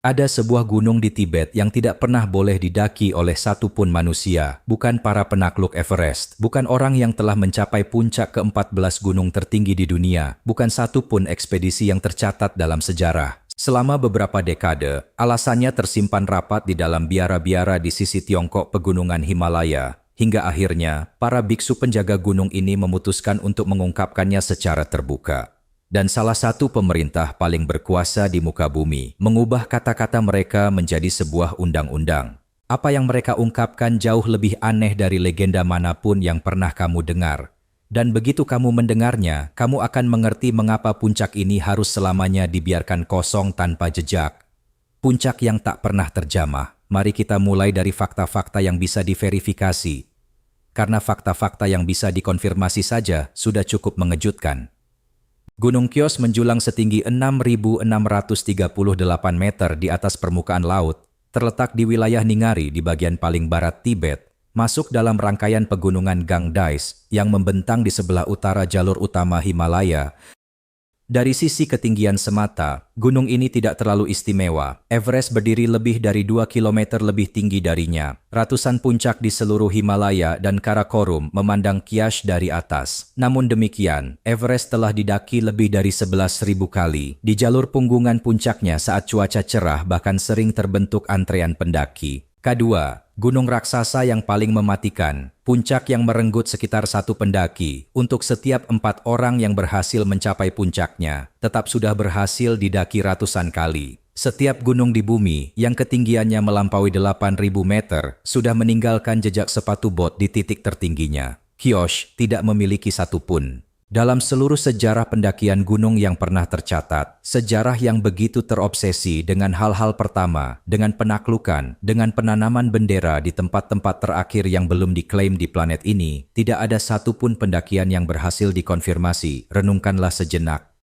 Ada sebuah gunung di Tibet yang tidak pernah boleh didaki oleh satupun manusia, bukan para penakluk Everest, bukan orang yang telah mencapai puncak ke-14 gunung tertinggi di dunia, bukan satupun ekspedisi yang tercatat dalam sejarah. Selama beberapa dekade, alasannya tersimpan rapat di dalam biara-biara di sisi Tiongkok pegunungan Himalaya, hingga akhirnya para biksu penjaga gunung ini memutuskan untuk mengungkapkannya secara terbuka. Dan salah satu pemerintah paling berkuasa di muka bumi mengubah kata-kata mereka menjadi sebuah undang-undang. Apa yang mereka ungkapkan jauh lebih aneh dari legenda manapun yang pernah kamu dengar. Dan begitu kamu mendengarnya, kamu akan mengerti mengapa puncak ini harus selamanya dibiarkan kosong tanpa jejak. Puncak yang tak pernah terjamah. Mari kita mulai dari fakta-fakta yang bisa diverifikasi. Karena fakta-fakta yang bisa dikonfirmasi saja sudah cukup mengejutkan. Gunung Kios menjulang setinggi 6.638 meter di atas permukaan laut, terletak di wilayah Ningari di bagian paling barat Tibet, masuk dalam rangkaian pegunungan Gangdais yang membentang di sebelah utara jalur utama Himalaya. Dari sisi ketinggian semata, gunung ini tidak terlalu istimewa. Everest berdiri lebih dari 2 km lebih tinggi darinya. Ratusan puncak di seluruh Himalaya dan Karakorum memandang Kyash dari atas. Namun demikian, Everest telah didaki lebih dari 11.000 kali. Di jalur punggungan puncaknya saat cuaca cerah bahkan sering terbentuk antrean pendaki. Kedua, gunung raksasa yang paling mematikan, puncak yang merenggut sekitar 1 pendaki. Untuk setiap 4 orang yang berhasil mencapai puncaknya, tetap sudah berhasil didaki ratusan kali. Setiap gunung di bumi yang ketinggiannya melampaui 8.000 meter sudah meninggalkan jejak sepatu bot di titik tertingginya. Kyosh tidak memiliki satupun. Dalam seluruh sejarah pendakian gunung yang pernah tercatat, sejarah yang begitu terobsesi dengan hal-hal pertama, dengan penaklukan, dengan penanaman bendera di tempat-tempat terakhir yang belum diklaim di planet ini, tidak ada satupun pendakian yang berhasil dikonfirmasi. Renungkanlah sejenak.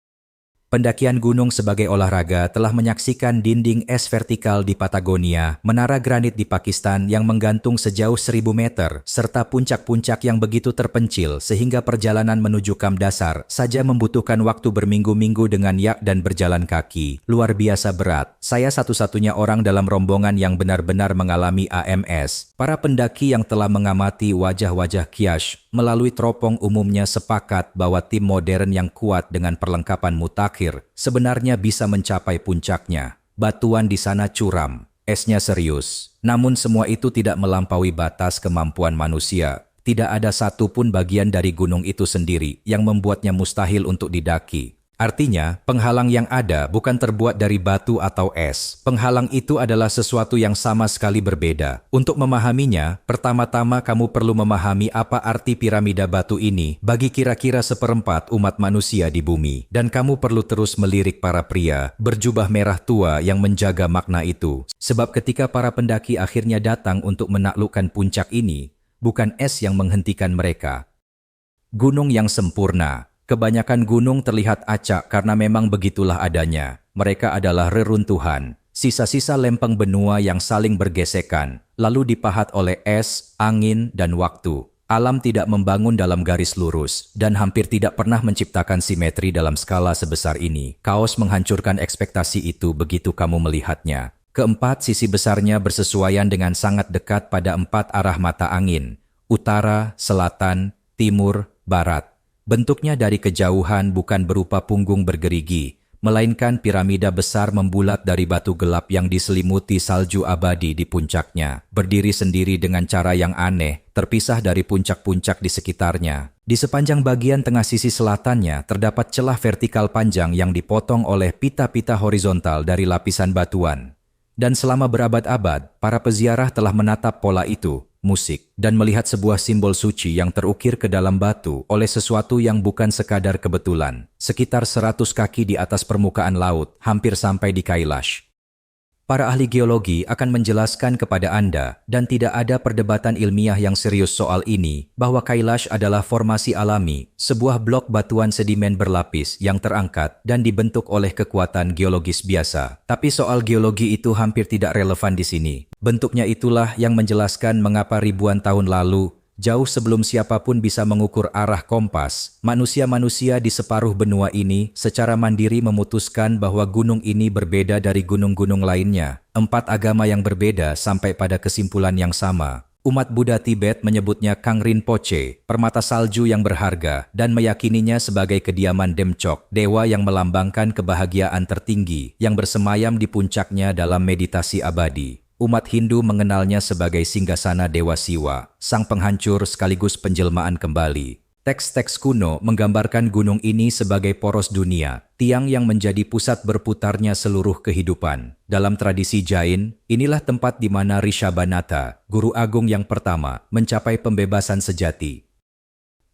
Pendakian gunung sebagai olahraga telah menyaksikan dinding es vertikal di Patagonia, menara granit di Pakistan yang menggantung sejauh 1.000 meter, serta puncak-puncak yang begitu terpencil sehingga perjalanan menuju kamp dasar saja membutuhkan waktu berminggu-minggu dengan yak dan berjalan kaki. Luar biasa berat. Saya satu-satunya orang dalam rombongan yang benar-benar mengalami AMS. Para pendaki yang telah mengamati wajah-wajah Kyash melalui teropong umumnya sepakat bahwa tim modern yang kuat dengan perlengkapan mutakhir sebenarnya bisa mencapai puncaknya. Batuan di sana curam, esnya serius. Namun semua itu tidak melampaui batas kemampuan manusia. Tidak ada satupun bagian dari gunung itu sendiri yang membuatnya mustahil untuk didaki. Artinya, penghalang yang ada bukan terbuat dari batu atau es. Penghalang itu adalah sesuatu yang sama sekali berbeda. Untuk memahaminya, pertama-tama kamu perlu memahami apa arti piramida batu ini bagi kira-kira 1/4 umat manusia di bumi. Dan kamu perlu terus melirik para pria berjubah merah tua yang menjaga makna itu. Sebab ketika para pendaki akhirnya datang untuk menaklukkan puncak ini, bukan es yang menghentikan mereka. Gunung yang sempurna. Kebanyakan gunung terlihat acak karena memang begitulah adanya. Mereka adalah reruntuhan, sisa-sisa lempeng benua yang saling bergesekan, lalu dipahat oleh es, angin, dan waktu. Alam tidak membangun dalam garis lurus, dan hampir tidak pernah menciptakan simetri dalam skala sebesar ini. Kaos menghancurkan ekspektasi itu begitu kamu melihatnya. Keempat sisi besarnya bersesuaian dengan sangat dekat pada 4 arah mata angin, utara, selatan, timur, barat. Bentuknya dari kejauhan bukan berupa punggung bergerigi, melainkan piramida besar membulat dari batu gelap yang diselimuti salju abadi di puncaknya, berdiri sendiri dengan cara yang aneh, terpisah dari puncak-puncak di sekitarnya. Di sepanjang bagian tengah sisi selatannya terdapat celah vertikal panjang yang dipotong oleh pita-pita horizontal dari lapisan batuan. Dan selama berabad-abad, para peziarah telah menatap pola itu, musik, dan melihat sebuah simbol suci yang terukir ke dalam batu oleh sesuatu yang bukan sekadar kebetulan. Sekitar 100 kaki di atas permukaan laut, hampir sampai di Kailash. Para ahli geologi akan menjelaskan kepada Anda, dan tidak ada perdebatan ilmiah yang serius soal ini, bahwa Kailash adalah formasi alami, sebuah blok batuan sedimen berlapis yang terangkat dan dibentuk oleh kekuatan geologis biasa. Tapi soal geologi itu hampir tidak relevan di sini. Bentuknya itulah yang menjelaskan mengapa ribuan tahun lalu Jauh sebelum siapapun bisa mengukur arah kompas, manusia-manusia di separuh benua ini secara mandiri memutuskan bahwa gunung ini berbeda dari gunung-gunung lainnya. 4 agama yang berbeda sampai pada kesimpulan yang sama. Umat Buddha Tibet menyebutnya Kang Rinpoche, permata salju yang berharga, dan meyakininya sebagai kediaman Demchok, dewa yang melambangkan kebahagiaan tertinggi, yang bersemayam di puncaknya dalam meditasi abadi. Umat Hindu mengenalnya sebagai singgasana Dewa Siwa, sang penghancur sekaligus penjelmaan kembali. Teks-teks kuno menggambarkan gunung ini sebagai poros dunia, tiang yang menjadi pusat berputarnya seluruh kehidupan. Dalam tradisi Jain, inilah tempat di mana Rishabhanatha, guru agung yang pertama, mencapai pembebasan sejati.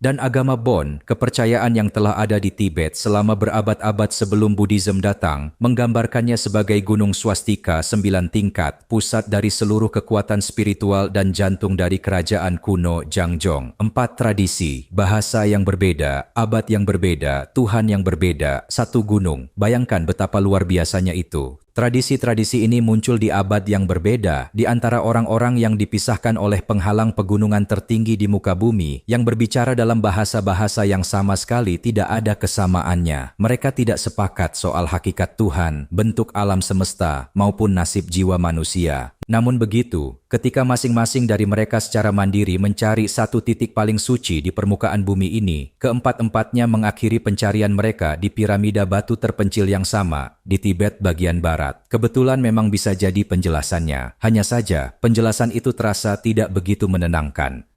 Dan agama Bon, kepercayaan yang telah ada di Tibet selama berabad-abad sebelum Buddhism datang, menggambarkannya sebagai gunung swastika 9 tingkat, pusat dari seluruh kekuatan spiritual dan jantung dari kerajaan kuno Jangjong. 4 tradisi, bahasa yang berbeda, abad yang berbeda, Tuhan yang berbeda, satu gunung. Bayangkan betapa luar biasanya itu. Tradisi-tradisi ini muncul di abad yang berbeda di antara orang-orang yang dipisahkan oleh penghalang pegunungan tertinggi di muka bumi yang berbicara dalam bahasa-bahasa yang sama sekali tidak ada kesamaannya. Mereka tidak sepakat soal hakikat Tuhan, bentuk alam semesta, maupun nasib jiwa manusia. Namun begitu, ketika masing-masing dari mereka secara mandiri mencari satu titik paling suci di permukaan bumi ini, keempat-empatnya mengakhiri pencarian mereka di piramida batu terpencil yang sama, di Tibet bagian barat. Kebetulan memang bisa jadi penjelasannya, hanya saja penjelasan itu terasa tidak begitu menenangkan.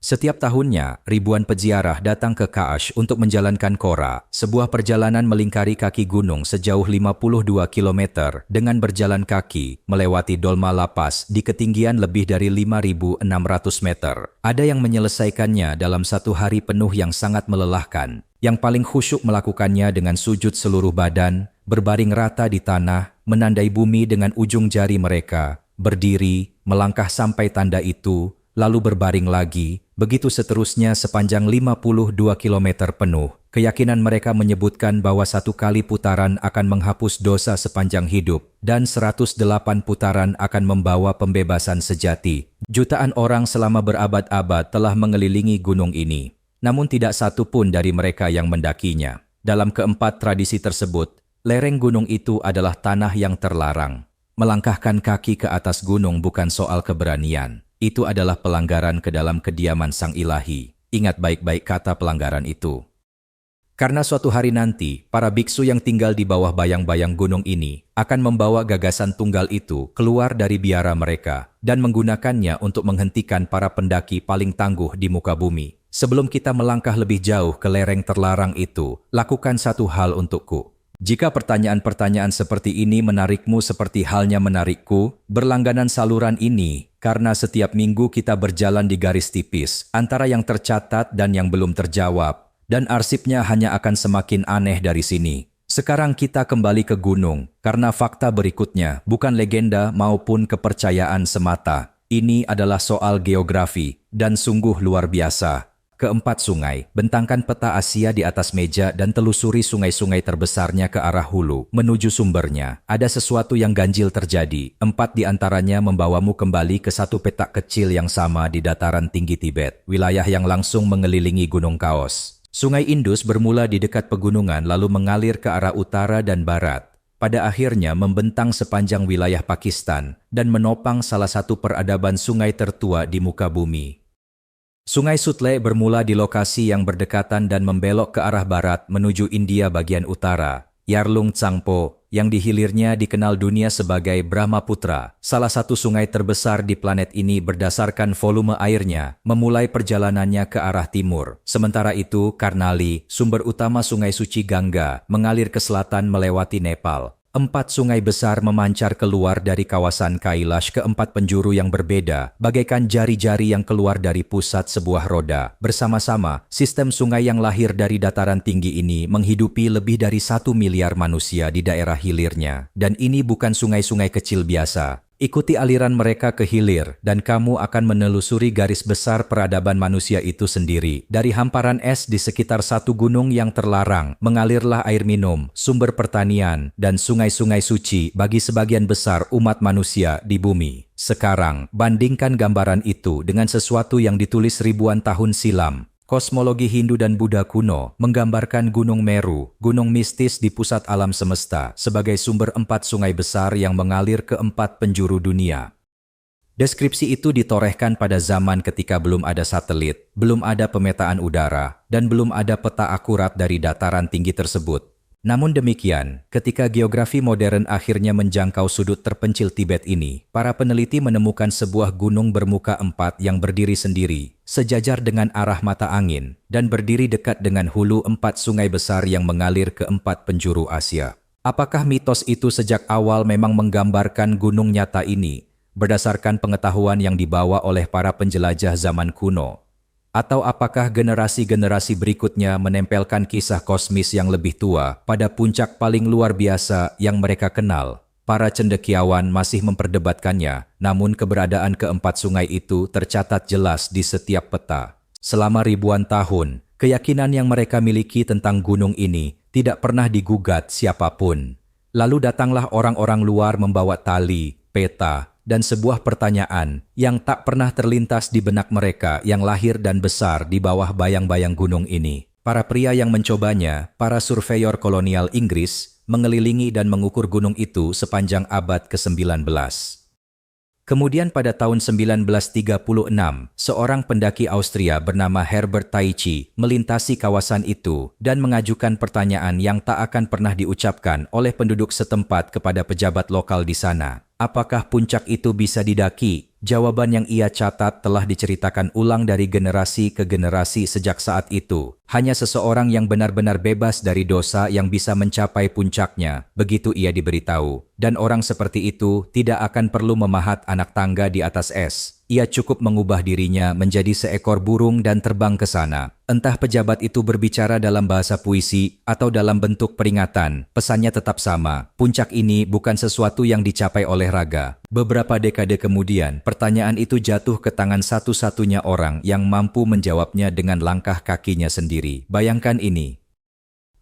Setiap tahunnya, ribuan peziarah datang ke Kaash untuk menjalankan Kora, sebuah perjalanan melingkari kaki gunung sejauh 52 km dengan berjalan kaki, melewati Dolma Lapas di ketinggian lebih dari 5.600 meter. Ada yang menyelesaikannya dalam satu hari penuh yang sangat melelahkan. Yang paling khusyuk melakukannya dengan sujud seluruh badan, berbaring rata di tanah, menandai bumi dengan ujung jari mereka, berdiri, melangkah sampai tanda itu, lalu berbaring lagi, begitu seterusnya sepanjang 52 km penuh. Keyakinan mereka menyebutkan bahwa 1 kali putaran akan menghapus dosa sepanjang hidup, dan 108 putaran akan membawa pembebasan sejati. Jutaan orang selama berabad-abad telah mengelilingi gunung ini, namun tidak satu pun dari mereka yang mendakinya. Dalam keempat tradisi tersebut, lereng gunung itu adalah tanah yang terlarang. Melangkahkan kaki ke atas gunung bukan soal keberanian. Itu adalah pelanggaran ke dalam kediaman Sang Ilahi. Ingat baik-baik kata pelanggaran itu. Karena suatu hari nanti, para biksu yang tinggal di bawah bayang-bayang gunung ini akan membawa gagasan tunggal itu keluar dari biara mereka dan menggunakannya untuk menghentikan para pendaki paling tangguh di muka bumi. Sebelum kita melangkah lebih jauh ke lereng terlarang itu, lakukan satu hal untukku. Jika pertanyaan-pertanyaan seperti ini menarikmu seperti halnya menarikku, berlangganan saluran ini, karena setiap minggu kita berjalan di garis tipis antara yang tercatat dan yang belum terjawab, dan arsipnya hanya akan semakin aneh dari sini. Sekarang kita kembali ke gunung, karena fakta berikutnya bukan legenda maupun kepercayaan semata. Ini adalah soal geografi, dan sungguh luar biasa. Keempat sungai, bentangkan peta Asia di atas meja dan telusuri sungai-sungai terbesarnya ke arah hulu, menuju sumbernya. Ada sesuatu yang ganjil terjadi. 4 di antaranya membawamu kembali ke satu petak kecil yang sama di dataran tinggi Tibet, wilayah yang langsung mengelilingi Gunung Kaos. Sungai Indus bermula di dekat pegunungan lalu mengalir ke arah utara dan barat. Pada akhirnya membentang sepanjang wilayah Pakistan dan menopang salah satu peradaban sungai tertua di muka bumi. Sungai Sutlej bermula di lokasi yang berdekatan dan membelok ke arah barat menuju India bagian utara. Yarlung Tsangpo, yang di hilirnya dikenal dunia sebagai Brahmaputra, salah satu sungai terbesar di planet ini berdasarkan volume airnya, memulai perjalanannya ke arah timur. Sementara itu, Karnali, sumber utama sungai suci Gangga, mengalir ke selatan melewati Nepal. 4 sungai besar memancar keluar dari kawasan Kailash ke 4 penjuru yang berbeda, bagaikan jari-jari yang keluar dari pusat sebuah roda. Bersama-sama, sistem sungai yang lahir dari dataran tinggi ini menghidupi lebih dari 1 miliar manusia di daerah hilirnya. Dan ini bukan sungai-sungai kecil biasa. Ikuti aliran mereka ke hilir, dan kamu akan menelusuri garis besar peradaban manusia itu sendiri. Dari hamparan es di sekitar satu gunung yang terlarang, mengalirlah air minum, sumber pertanian, dan sungai-sungai suci bagi sebagian besar umat manusia di bumi. Sekarang, bandingkan gambaran itu dengan sesuatu yang ditulis ribuan tahun silam. Kosmologi Hindu dan Buddha kuno menggambarkan Gunung Meru, gunung mistis di pusat alam semesta, sebagai sumber 4 sungai besar yang mengalir ke 4 penjuru dunia. Deskripsi itu ditorehkan pada zaman ketika belum ada satelit, belum ada pemetaan udara, dan belum ada peta akurat dari dataran tinggi tersebut. Namun demikian, ketika geografi modern akhirnya menjangkau sudut terpencil Tibet ini, para peneliti menemukan sebuah gunung bermuka 4 yang berdiri sendiri, sejajar dengan arah mata angin, dan berdiri dekat dengan hulu 4 sungai besar yang mengalir ke 4 penjuru Asia. Apakah mitos itu sejak awal memang menggambarkan gunung nyata ini, berdasarkan pengetahuan yang dibawa oleh para penjelajah zaman kuno? Atau apakah generasi-generasi berikutnya menempelkan kisah kosmis yang lebih tua pada puncak paling luar biasa yang mereka kenal? Para cendekiawan masih memperdebatkannya, namun keberadaan keempat sungai itu tercatat jelas di setiap peta. Selama ribuan tahun, keyakinan yang mereka miliki tentang gunung ini tidak pernah digugat siapapun. Lalu datanglah orang-orang luar membawa tali, peta, dan sebuah pertanyaan yang tak pernah terlintas di benak mereka yang lahir dan besar di bawah bayang-bayang gunung ini. Para pria yang mencobanya, para surveyor kolonial Inggris, mengelilingi dan mengukur gunung itu sepanjang abad ke-19. Kemudian pada tahun 1936, seorang pendaki Austria bernama Herbert Taichi melintasi kawasan itu dan mengajukan pertanyaan yang tak akan pernah diucapkan oleh penduduk setempat kepada pejabat lokal di sana. Apakah puncak itu bisa didaki? Jawaban yang ia catat telah diceritakan ulang dari generasi ke generasi sejak saat itu. Hanya seseorang yang benar-benar bebas dari dosa yang bisa mencapai puncaknya, begitu ia diberitahu. Dan orang seperti itu tidak akan perlu memahat anak tangga di atas es. Ia cukup mengubah dirinya menjadi seekor burung dan terbang ke sana. Entah pejabat itu berbicara dalam bahasa puisi atau dalam bentuk peringatan, pesannya tetap sama. Puncak ini bukan sesuatu yang dicapai oleh raga. Beberapa dekade kemudian, pertanyaan itu jatuh ke tangan satu-satunya orang yang mampu menjawabnya dengan langkah kakinya sendiri. Bayangkan ini.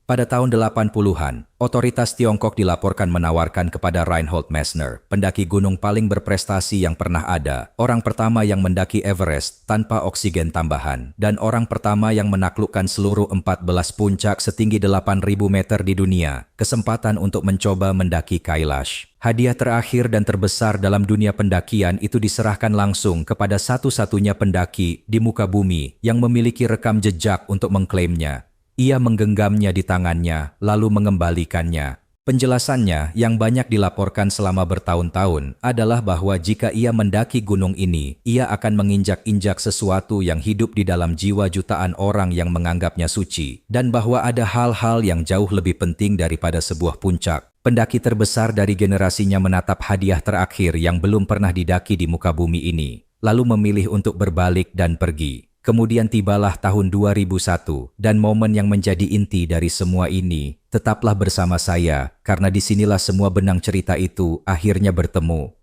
Pada tahun 80-an, otoritas Tiongkok dilaporkan menawarkan kepada Reinhold Messner, pendaki gunung paling berprestasi yang pernah ada, orang pertama yang mendaki Everest tanpa oksigen tambahan, dan orang pertama yang menaklukkan seluruh 14 puncak setinggi 8.000 meter di dunia, kesempatan untuk mencoba mendaki Kailash. Hadiah terakhir dan terbesar dalam dunia pendakian itu diserahkan langsung kepada satu-satunya pendaki di muka bumi yang memiliki rekam jejak untuk mengklaimnya. Ia menggenggamnya di tangannya, lalu mengembalikannya. Penjelasannya yang banyak dilaporkan selama bertahun-tahun adalah bahwa jika ia mendaki gunung ini, ia akan menginjak-injak sesuatu yang hidup di dalam jiwa jutaan orang yang menganggapnya suci, dan bahwa ada hal-hal yang jauh lebih penting daripada sebuah puncak. Pendaki terbesar dari generasinya menatap hadiah terakhir yang belum pernah didaki di muka bumi ini, lalu memilih untuk berbalik dan pergi. Kemudian tibalah tahun 2001, dan momen yang menjadi inti dari semua ini, tetaplah bersama saya, karena disinilah semua benang cerita itu akhirnya bertemu.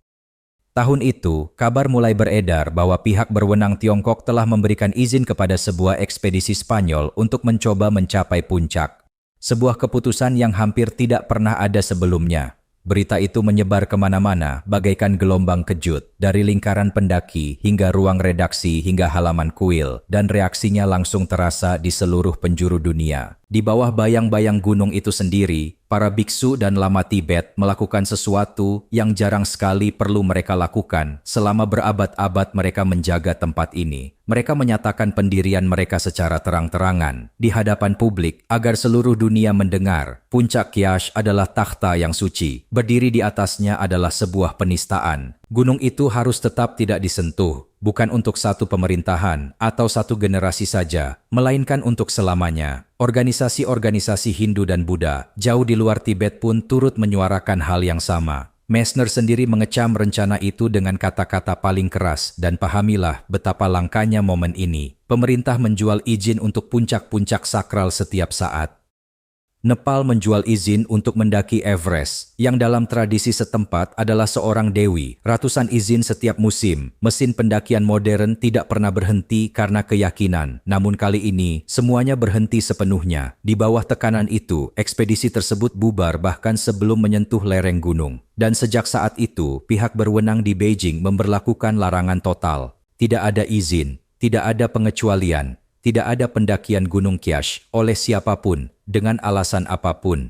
Tahun itu, kabar mulai beredar bahwa pihak berwenang Tiongkok telah memberikan izin kepada sebuah ekspedisi Spanyol untuk mencoba mencapai puncak. Sebuah keputusan yang hampir tidak pernah ada sebelumnya. Berita itu menyebar kemana-mana bagaikan gelombang kejut, dari lingkaran pendaki hingga ruang redaksi hingga halaman kuil, dan reaksinya langsung terasa di seluruh penjuru dunia. Di bawah bayang-bayang gunung itu sendiri, para biksu dan lama Tibet melakukan sesuatu yang jarang sekali perlu mereka lakukan selama berabad-abad mereka menjaga tempat ini. Mereka menyatakan pendirian mereka secara terang-terangan di hadapan publik agar seluruh dunia mendengar. Puncak Kyash adalah takhta yang suci. Berdiri di atasnya adalah sebuah penistaan. Gunung itu harus tetap tidak disentuh, bukan untuk satu pemerintahan atau satu generasi saja, melainkan untuk selamanya. Organisasi-organisasi Hindu dan Buddha jauh di luar Tibet pun turut menyuarakan hal yang sama. Messner sendiri mengecam rencana itu dengan kata-kata paling keras, dan pahamilah betapa langkanya momen ini. Pemerintah menjual izin untuk puncak-puncak sakral setiap saat. Nepal menjual izin untuk mendaki Everest, yang dalam tradisi setempat adalah seorang dewi. Ratusan izin setiap musim. Mesin pendakian modern tidak pernah berhenti karena keyakinan. Namun kali ini, semuanya berhenti sepenuhnya. Di bawah tekanan itu, ekspedisi tersebut bubar bahkan sebelum menyentuh lereng gunung. Dan sejak saat itu, pihak berwenang di Beijing memberlakukan larangan total. Tidak ada izin, tidak ada pengecualian. Tidak ada pendakian Gunung Kyash oleh siapapun, dengan alasan apapun.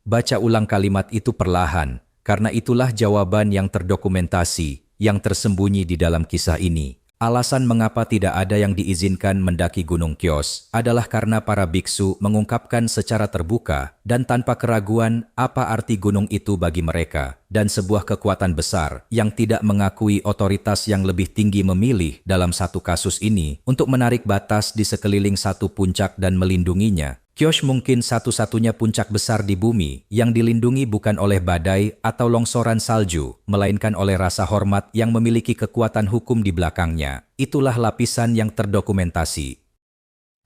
Baca ulang kalimat itu perlahan, karena itulah jawaban yang terdokumentasi, yang tersembunyi di dalam kisah ini. Alasan mengapa tidak ada yang diizinkan mendaki Gunung Kyash adalah karena para biksu mengungkapkan secara terbuka dan tanpa keraguan apa arti gunung itu bagi mereka, dan sebuah kekuatan besar yang tidak mengakui otoritas yang lebih tinggi memilih dalam satu kasus ini untuk menarik batas di sekeliling satu puncak dan melindunginya. Kyash mungkin satu-satunya puncak besar di bumi yang dilindungi bukan oleh badai atau longsoran salju, melainkan oleh rasa hormat yang memiliki kekuatan hukum di belakangnya. Itulah lapisan yang terdokumentasi.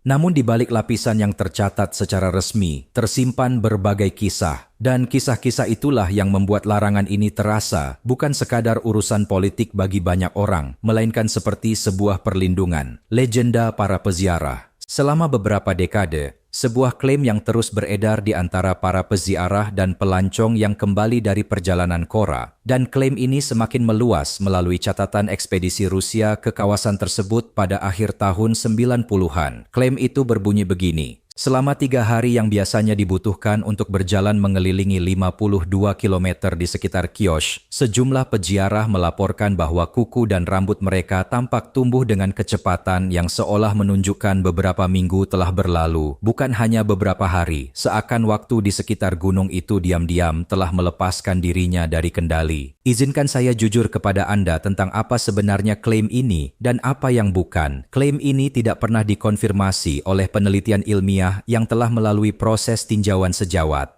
Namun di balik lapisan yang tercatat secara resmi, tersimpan berbagai kisah. Dan kisah-kisah itulah yang membuat larangan ini terasa bukan sekadar urusan politik bagi banyak orang, melainkan seperti sebuah perlindungan. Legenda para peziarah. Selama beberapa dekade, sebuah klaim yang terus beredar di antara para peziarah dan pelancong yang kembali dari perjalanan Kora. Dan klaim ini semakin meluas melalui catatan ekspedisi Rusia ke kawasan tersebut pada akhir tahun 90-an. Klaim itu berbunyi begini. Selama 3 hari yang biasanya dibutuhkan untuk berjalan mengelilingi 52 km di sekitar Kyash, sejumlah peziarah melaporkan bahwa kuku dan rambut mereka tampak tumbuh dengan kecepatan yang seolah menunjukkan beberapa minggu telah berlalu, bukan hanya beberapa hari, seakan waktu di sekitar gunung itu diam-diam telah melepaskan dirinya dari kendali. Izinkan saya jujur kepada Anda tentang apa sebenarnya klaim ini dan apa yang bukan. Klaim ini tidak pernah dikonfirmasi oleh penelitian ilmiah yang telah melalui proses tinjauan sejawat.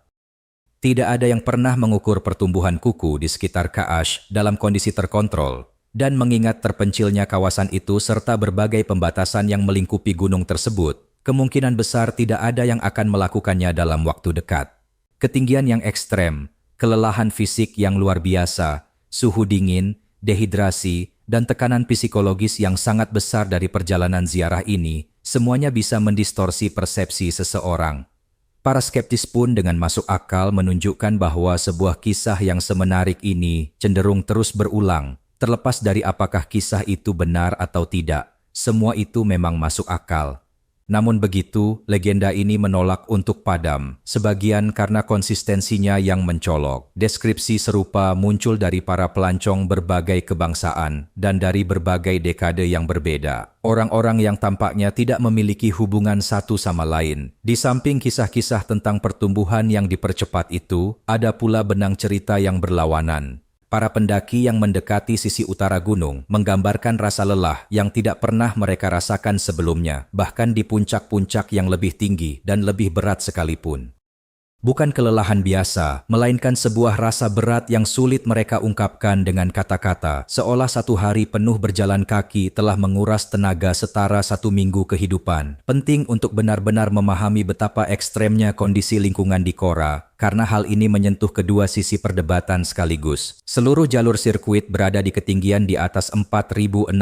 Tidak ada yang pernah mengukur pertumbuhan kuku di sekitar Kaash dalam kondisi terkontrol, dan mengingat terpencilnya kawasan itu serta berbagai pembatasan yang melingkupi gunung tersebut, kemungkinan besar tidak ada yang akan melakukannya dalam waktu dekat. Ketinggian yang ekstrem, kelelahan fisik yang luar biasa, suhu dingin, dehidrasi, dan tekanan psikologis yang sangat besar dari perjalanan ziarah ini, semuanya bisa mendistorsi persepsi seseorang. Para skeptis pun dengan masuk akal menunjukkan bahwa sebuah kisah yang semenarik ini cenderung terus berulang, terlepas dari apakah kisah itu benar atau tidak. Semua itu memang masuk akal. Namun begitu, legenda ini menolak untuk padam, sebagian karena konsistensinya yang mencolok. Deskripsi serupa muncul dari para pelancong berbagai kebangsaan dan dari berbagai dekade yang berbeda. Orang-orang yang tampaknya tidak memiliki hubungan satu sama lain. Di samping kisah-kisah tentang pertumbuhan yang dipercepat itu, ada pula benang cerita yang berlawanan. Para pendaki yang mendekati sisi utara gunung menggambarkan rasa lelah yang tidak pernah mereka rasakan sebelumnya, bahkan di puncak-puncak yang lebih tinggi dan lebih berat sekalipun. Bukan kelelahan biasa, melainkan sebuah rasa berat yang sulit mereka ungkapkan dengan kata-kata, seolah satu hari penuh berjalan kaki telah menguras tenaga setara 1 minggu kehidupan. Penting untuk benar-benar memahami betapa ekstremnya kondisi lingkungan di Kora, karena hal ini menyentuh kedua sisi perdebatan sekaligus. Seluruh jalur sirkuit berada di ketinggian di atas 4.600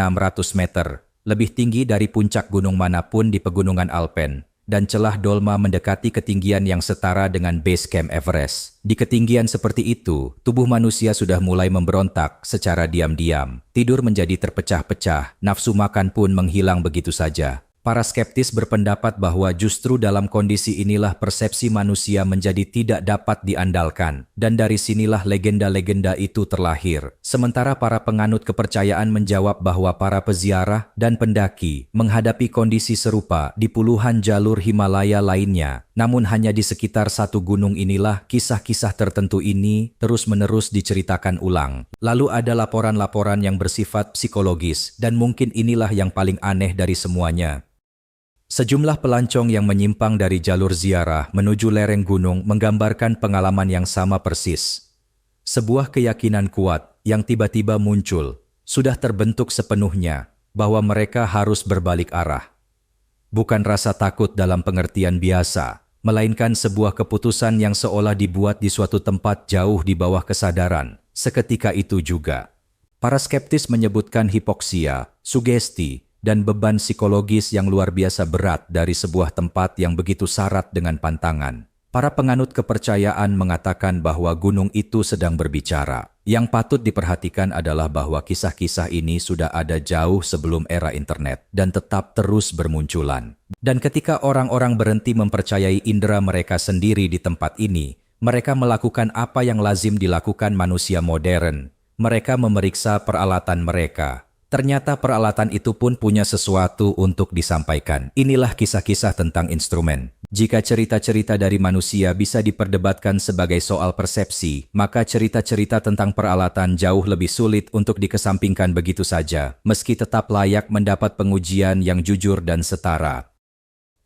meter, lebih tinggi dari puncak gunung manapun di pegunungan Alpen. Dan celah dolma mendekati ketinggian yang setara dengan base camp Everest. Di ketinggian seperti itu, tubuh manusia sudah mulai memberontak secara diam-diam. Tidur menjadi terpecah-pecah, nafsu makan pun menghilang begitu saja. Para skeptis berpendapat bahwa justru dalam kondisi inilah persepsi manusia menjadi tidak dapat diandalkan, dan dari sinilah legenda-legenda itu terlahir. Sementara para penganut kepercayaan menjawab bahwa para peziarah dan pendaki menghadapi kondisi serupa di puluhan jalur Himalaya lainnya. Namun hanya di sekitar satu gunung inilah kisah-kisah tertentu ini terus-menerus diceritakan ulang. Lalu ada laporan-laporan yang bersifat psikologis, dan mungkin inilah yang paling aneh dari semuanya. Sejumlah pelancong yang menyimpang dari jalur ziarah menuju lereng gunung menggambarkan pengalaman yang sama persis. Sebuah keyakinan kuat yang tiba-tiba muncul, sudah terbentuk sepenuhnya, bahwa mereka harus berbalik arah. Bukan rasa takut dalam pengertian biasa, melainkan sebuah keputusan yang seolah dibuat di suatu tempat jauh di bawah kesadaran. Seketika itu juga, para skeptis menyebutkan hipoksia, sugesti, dan beban psikologis yang luar biasa berat dari sebuah tempat yang begitu syarat dengan pantangan. Para penganut kepercayaan mengatakan bahwa gunung itu sedang berbicara. Yang patut diperhatikan adalah bahwa kisah-kisah ini sudah ada jauh sebelum era internet dan tetap terus bermunculan. Dan ketika orang-orang berhenti mempercayai indera mereka sendiri di tempat ini, mereka melakukan apa yang lazim dilakukan manusia modern. Mereka memeriksa peralatan mereka. Ternyata peralatan itu pun punya sesuatu untuk disampaikan. Inilah kisah-kisah tentang instrumen. Jika cerita-cerita dari manusia bisa diperdebatkan sebagai soal persepsi, maka cerita-cerita tentang peralatan jauh lebih sulit untuk dikesampingkan begitu saja, meski tetap layak mendapat pengujian yang jujur dan setara.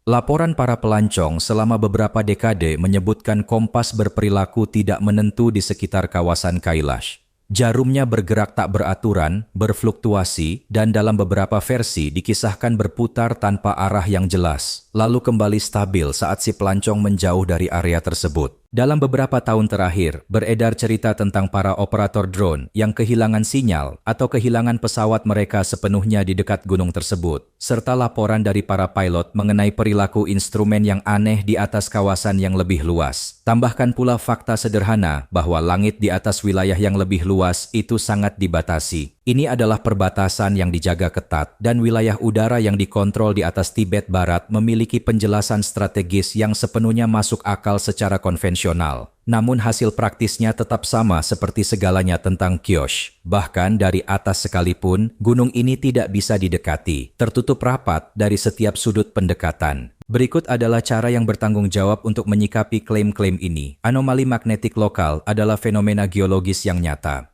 Laporan para pelancong selama beberapa dekade menyebutkan kompas berperilaku tidak menentu di sekitar kawasan Kailash. Jarumnya bergerak tak beraturan, berfluktuasi, dan dalam beberapa versi dikisahkan berputar tanpa arah yang jelas, lalu kembali stabil saat si pelancong menjauh dari area tersebut. Dalam beberapa tahun terakhir, beredar cerita tentang para operator drone yang kehilangan sinyal atau kehilangan pesawat mereka sepenuhnya di dekat gunung tersebut, serta laporan dari para pilot mengenai perilaku instrumen yang aneh di atas kawasan yang lebih luas. Tambahkan pula fakta sederhana bahwa langit di atas wilayah yang lebih luas itu sangat dibatasi. Ini adalah perbatasan yang dijaga ketat dan wilayah udara yang dikontrol di atas Tibet Barat memiliki penjelasan strategis yang sepenuhnya masuk akal secara konvensional. Namun hasil praktisnya tetap sama seperti segalanya tentang Kyosh. Bahkan dari atas sekalipun, gunung ini tidak bisa didekati, tertutup rapat dari setiap sudut pendekatan. Berikut adalah cara yang bertanggung jawab untuk menyikapi klaim-klaim ini. Anomali magnetik lokal adalah fenomena geologis yang nyata.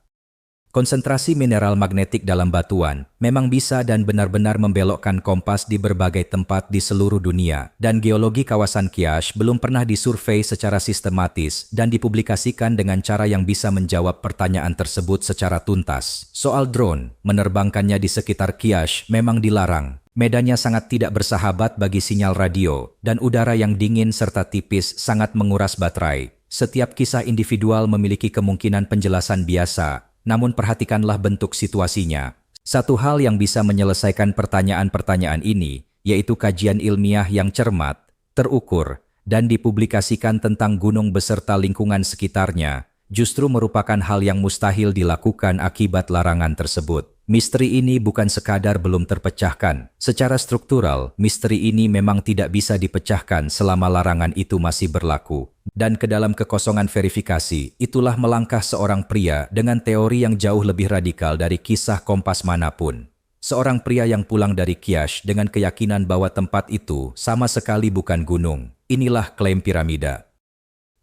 Konsentrasi mineral magnetik dalam batuan memang bisa dan benar-benar membelokkan kompas di berbagai tempat di seluruh dunia, dan geologi kawasan Kyash belum pernah disurvei secara sistematis dan dipublikasikan dengan cara yang bisa menjawab pertanyaan tersebut secara tuntas. Soal drone, menerbangkannya di sekitar Kyash memang dilarang. Medannya sangat tidak bersahabat bagi sinyal radio, dan udara yang dingin serta tipis sangat menguras baterai. Setiap kisah individual memiliki kemungkinan penjelasan biasa, namun perhatikanlah bentuk situasinya. Satu hal yang bisa menyelesaikan pertanyaan-pertanyaan ini, yaitu kajian ilmiah yang cermat, terukur, dan dipublikasikan tentang gunung beserta lingkungan sekitarnya, justru merupakan hal yang mustahil dilakukan akibat larangan tersebut. Misteri ini bukan sekadar belum terpecahkan. Secara struktural, misteri ini memang tidak bisa dipecahkan selama larangan itu masih berlaku. Dan ke dalam kekosongan verifikasi, itulah melangkah seorang pria dengan teori yang jauh lebih radikal dari kisah kompas manapun. Seorang pria yang pulang dari Kyash dengan keyakinan bahwa tempat itu sama sekali bukan gunung. Inilah klaim piramida.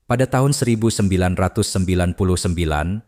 Pada tahun 1999,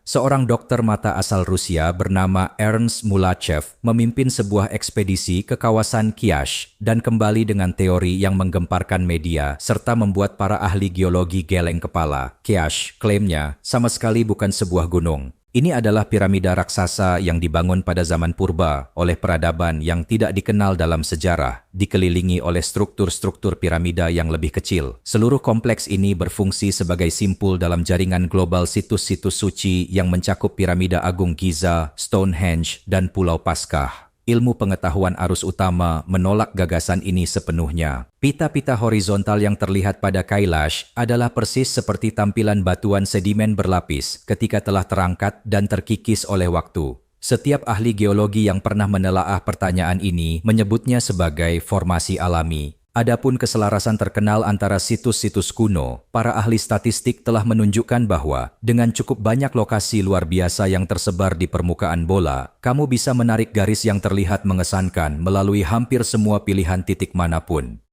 seorang dokter mata asal Rusia bernama Ernst Mulachev memimpin sebuah ekspedisi ke kawasan Kyash dan kembali dengan teori yang menggemparkan media serta membuat para ahli geologi geleng kepala. Kyash, klaimnya, sama sekali bukan sebuah gunung. Ini adalah piramida raksasa yang dibangun pada zaman purba oleh peradaban yang tidak dikenal dalam sejarah, dikelilingi oleh struktur-struktur piramida yang lebih kecil. Seluruh kompleks ini berfungsi sebagai simpul dalam jaringan global situs-situs suci yang mencakup piramida agung Giza, Stonehenge, dan Pulau Paskah. Ilmu pengetahuan arus utama menolak gagasan ini sepenuhnya. Pita-pita horizontal yang terlihat pada Kailash adalah persis seperti tampilan batuan sedimen berlapis ketika telah terangkat dan terkikis oleh waktu. Setiap ahli geologi yang pernah menelaah pertanyaan ini menyebutnya sebagai formasi alami. Adapun keselarasan terkenal antara situs-situs kuno, para ahli statistik telah menunjukkan bahwa dengan cukup banyak lokasi luar biasa yang tersebar di permukaan bola, kamu bisa menarik garis yang terlihat mengesankan melalui hampir semua pilihan titik manapun.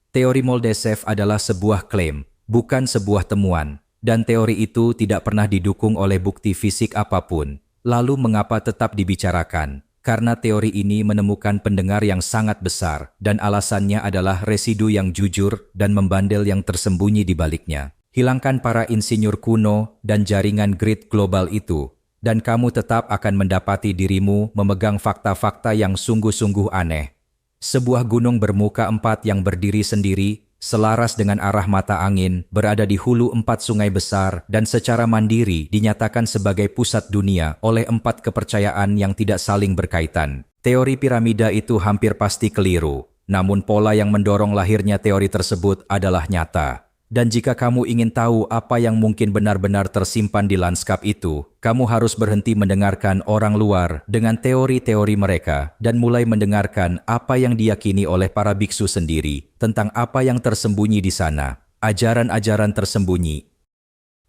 Teori Moldesev adalah sebuah klaim, bukan sebuah temuan, dan teori itu tidak pernah didukung oleh bukti fisik apapun. Lalu mengapa tetap dibicarakan? Karena teori ini menemukan pendengar yang sangat besar, dan alasannya adalah residu yang jujur dan membandel yang tersembunyi di baliknya. Hilangkan para insinyur kuno dan jaringan grid global itu, dan kamu tetap akan mendapati dirimu memegang fakta-fakta yang sungguh-sungguh aneh. Sebuah gunung bermuka 4 yang berdiri sendiri selaras dengan arah mata angin, berada di hulu 4 sungai besar, dan secara mandiri dinyatakan sebagai pusat dunia oleh 4 kepercayaan yang tidak saling berkaitan. Teori piramida itu hampir pasti keliru, namun pola yang mendorong lahirnya teori tersebut adalah nyata. Dan jika kamu ingin tahu apa yang mungkin benar-benar tersimpan di lanskap itu, kamu harus berhenti mendengarkan orang luar dengan teori-teori mereka dan mulai mendengarkan apa yang diyakini oleh para biksu sendiri tentang apa yang tersembunyi di sana, ajaran-ajaran tersembunyi.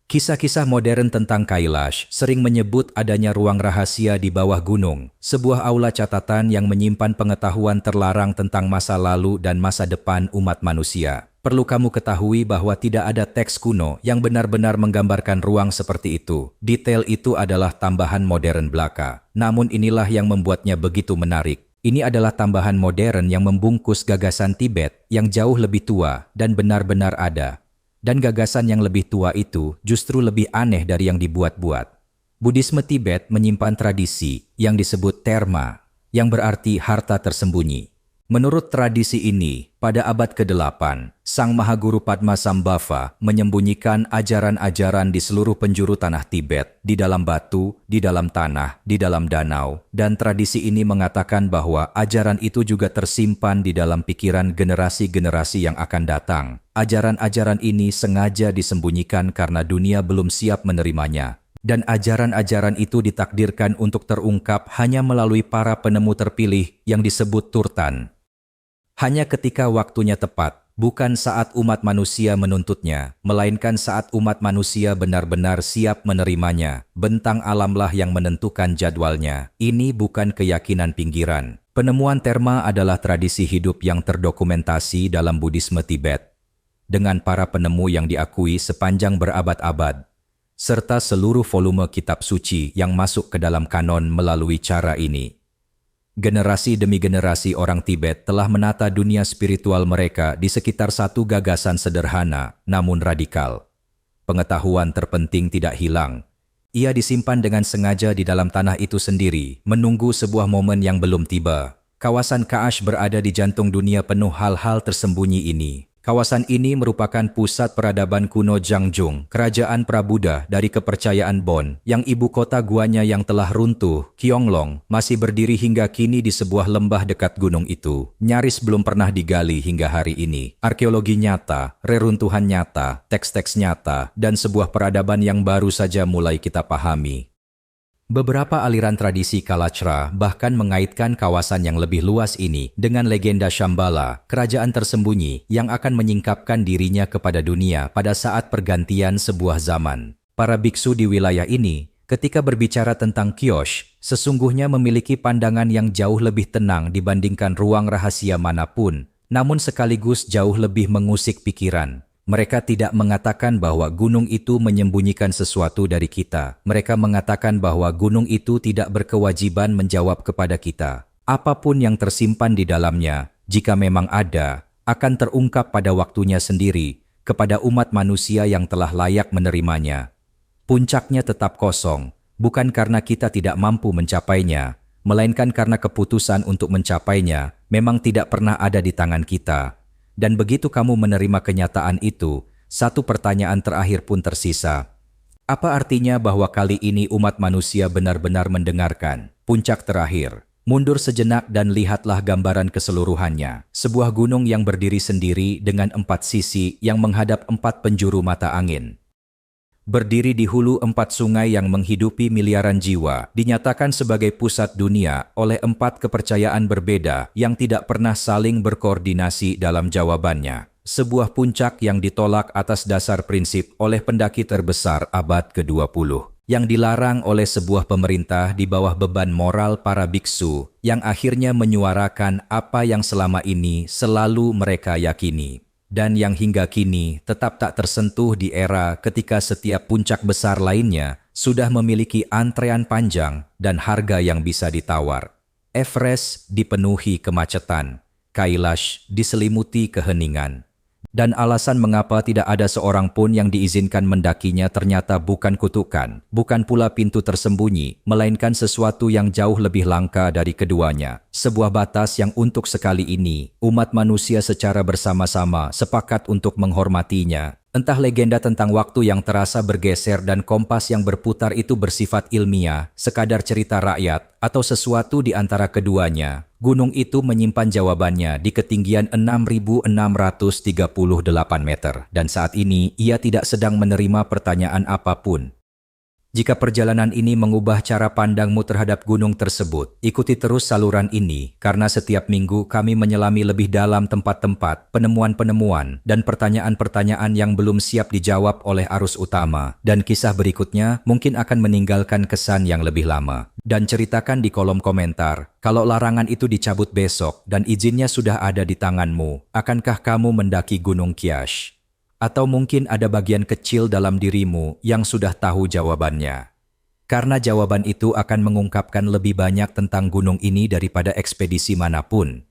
Kisah-kisah modern tentang Kailash sering menyebut adanya ruang rahasia di bawah gunung, sebuah aula catatan yang menyimpan pengetahuan terlarang tentang masa lalu dan masa depan umat manusia. Perlu kamu ketahui bahwa tidak ada teks kuno yang benar-benar menggambarkan ruang seperti itu. Detail itu adalah tambahan modern belaka. Namun inilah yang membuatnya begitu menarik. Ini adalah tambahan modern yang membungkus gagasan Tibet yang jauh lebih tua dan benar-benar ada. Dan gagasan yang lebih tua itu justru lebih aneh dari yang dibuat-buat. Buddhisme Tibet menyimpan tradisi yang disebut terma, yang berarti harta tersembunyi. Menurut tradisi ini, pada abad ke-8, Sang Mahaguru Padmasambhava menyembunyikan ajaran-ajaran di seluruh penjuru tanah Tibet, di dalam batu, di dalam tanah, di dalam danau, dan tradisi ini mengatakan bahwa ajaran itu juga tersimpan di dalam pikiran generasi-generasi yang akan datang. Ajaran-ajaran ini sengaja disembunyikan karena dunia belum siap menerimanya. Dan ajaran-ajaran itu ditakdirkan untuk terungkap hanya melalui para penemu terpilih yang disebut Turtan. Hanya ketika waktunya tepat, bukan saat umat manusia menuntutnya, melainkan saat umat manusia benar-benar siap menerimanya. Bentang alamlah yang menentukan jadwalnya. Ini bukan keyakinan pinggiran. Penemuan terma adalah tradisi hidup yang terdokumentasi dalam Buddhisme Tibet, dengan para penemu yang diakui sepanjang berabad-abad, serta seluruh volume kitab suci yang masuk ke dalam kanon melalui cara ini. Generasi demi generasi orang Tibet telah menata dunia spiritual mereka di sekitar satu gagasan sederhana, namun radikal. Pengetahuan terpenting tidak hilang. Ia disimpan dengan sengaja di dalam tanah itu sendiri, menunggu sebuah momen yang belum tiba. Kawasan Kaash berada di jantung dunia penuh hal-hal tersembunyi ini. Kawasan ini merupakan pusat peradaban kuno Jangjung, kerajaan Prabuddha dari kepercayaan Bon, yang ibu kota guanya yang telah runtuh, Kyonglong, masih berdiri hingga kini di sebuah lembah dekat gunung itu. Nyaris belum pernah digali hingga hari ini. Arkeologi nyata, reruntuhan nyata, teks-teks nyata, dan sebuah peradaban yang baru saja mulai kita pahami. Beberapa aliran tradisi Kalachra bahkan mengaitkan kawasan yang lebih luas ini dengan legenda Shambhala, kerajaan tersembunyi yang akan menyingkapkan dirinya kepada dunia pada saat pergantian sebuah zaman. Para biksu di wilayah ini, ketika berbicara tentang Kyosh, sesungguhnya memiliki pandangan yang jauh lebih tenang dibandingkan ruang rahasia manapun, namun sekaligus jauh lebih mengusik pikiran. Mereka tidak mengatakan bahwa gunung itu menyembunyikan sesuatu dari kita. Mereka mengatakan bahwa gunung itu tidak berkewajiban menjawab kepada kita. Apapun yang tersimpan di dalamnya, jika memang ada, akan terungkap pada waktunya sendiri kepada umat manusia yang telah layak menerimanya. Puncaknya tetap kosong, bukan karena kita tidak mampu mencapainya, melainkan karena keputusan untuk mencapainya memang tidak pernah ada di tangan kita. Dan begitu kamu menerima kenyataan itu, satu pertanyaan terakhir pun tersisa. Apa artinya bahwa kali ini umat manusia benar-benar mendengarkan? Puncak terakhir. Mundur sejenak dan lihatlah gambaran keseluruhannya. Sebuah gunung yang berdiri sendiri dengan 4 sisi yang menghadap 4 penjuru mata angin. Berdiri di hulu 4 sungai yang menghidupi miliaran jiwa, dinyatakan sebagai pusat dunia oleh 4 kepercayaan berbeda yang tidak pernah saling berkoordinasi dalam jawabannya. Sebuah puncak yang ditolak atas dasar prinsip oleh pendaki terbesar abad ke-20, yang dilarang oleh sebuah pemerintah di bawah beban moral para biksu, yang akhirnya menyuarakan apa yang selama ini selalu mereka yakini. Dan yang hingga kini tetap tak tersentuh di era ketika setiap puncak besar lainnya sudah memiliki antrean panjang dan harga yang bisa ditawar. Everest dipenuhi kemacetan, Kailash diselimuti keheningan. Dan alasan mengapa tidak ada seorang pun yang diizinkan mendakinya ternyata bukan kutukan, bukan pula pintu tersembunyi, melainkan sesuatu yang jauh lebih langka dari keduanya. Sebuah batas yang untuk sekali ini, umat manusia secara bersama-sama sepakat untuk menghormatinya. Entah legenda tentang waktu yang terasa bergeser dan kompas yang berputar itu bersifat ilmiah, sekadar cerita rakyat, atau sesuatu di antara keduanya. Gunung itu menyimpan jawabannya di ketinggian 6.638 meter, dan saat ini ia tidak sedang menerima pertanyaan apapun. Jika perjalanan ini mengubah cara pandangmu terhadap gunung tersebut, ikuti terus saluran ini, karena setiap minggu kami menyelami lebih dalam tempat-tempat, penemuan-penemuan, dan pertanyaan-pertanyaan yang belum siap dijawab oleh arus utama. Dan kisah berikutnya mungkin akan meninggalkan kesan yang lebih lama. Dan ceritakan di kolom komentar, kalau larangan itu dicabut besok dan izinnya sudah ada di tanganmu, akankah kamu mendaki Gunung Kyash? Atau mungkin ada bagian kecil dalam dirimu yang sudah tahu jawabannya. Karena jawaban itu akan mengungkapkan lebih banyak tentang gunung ini daripada ekspedisi manapun.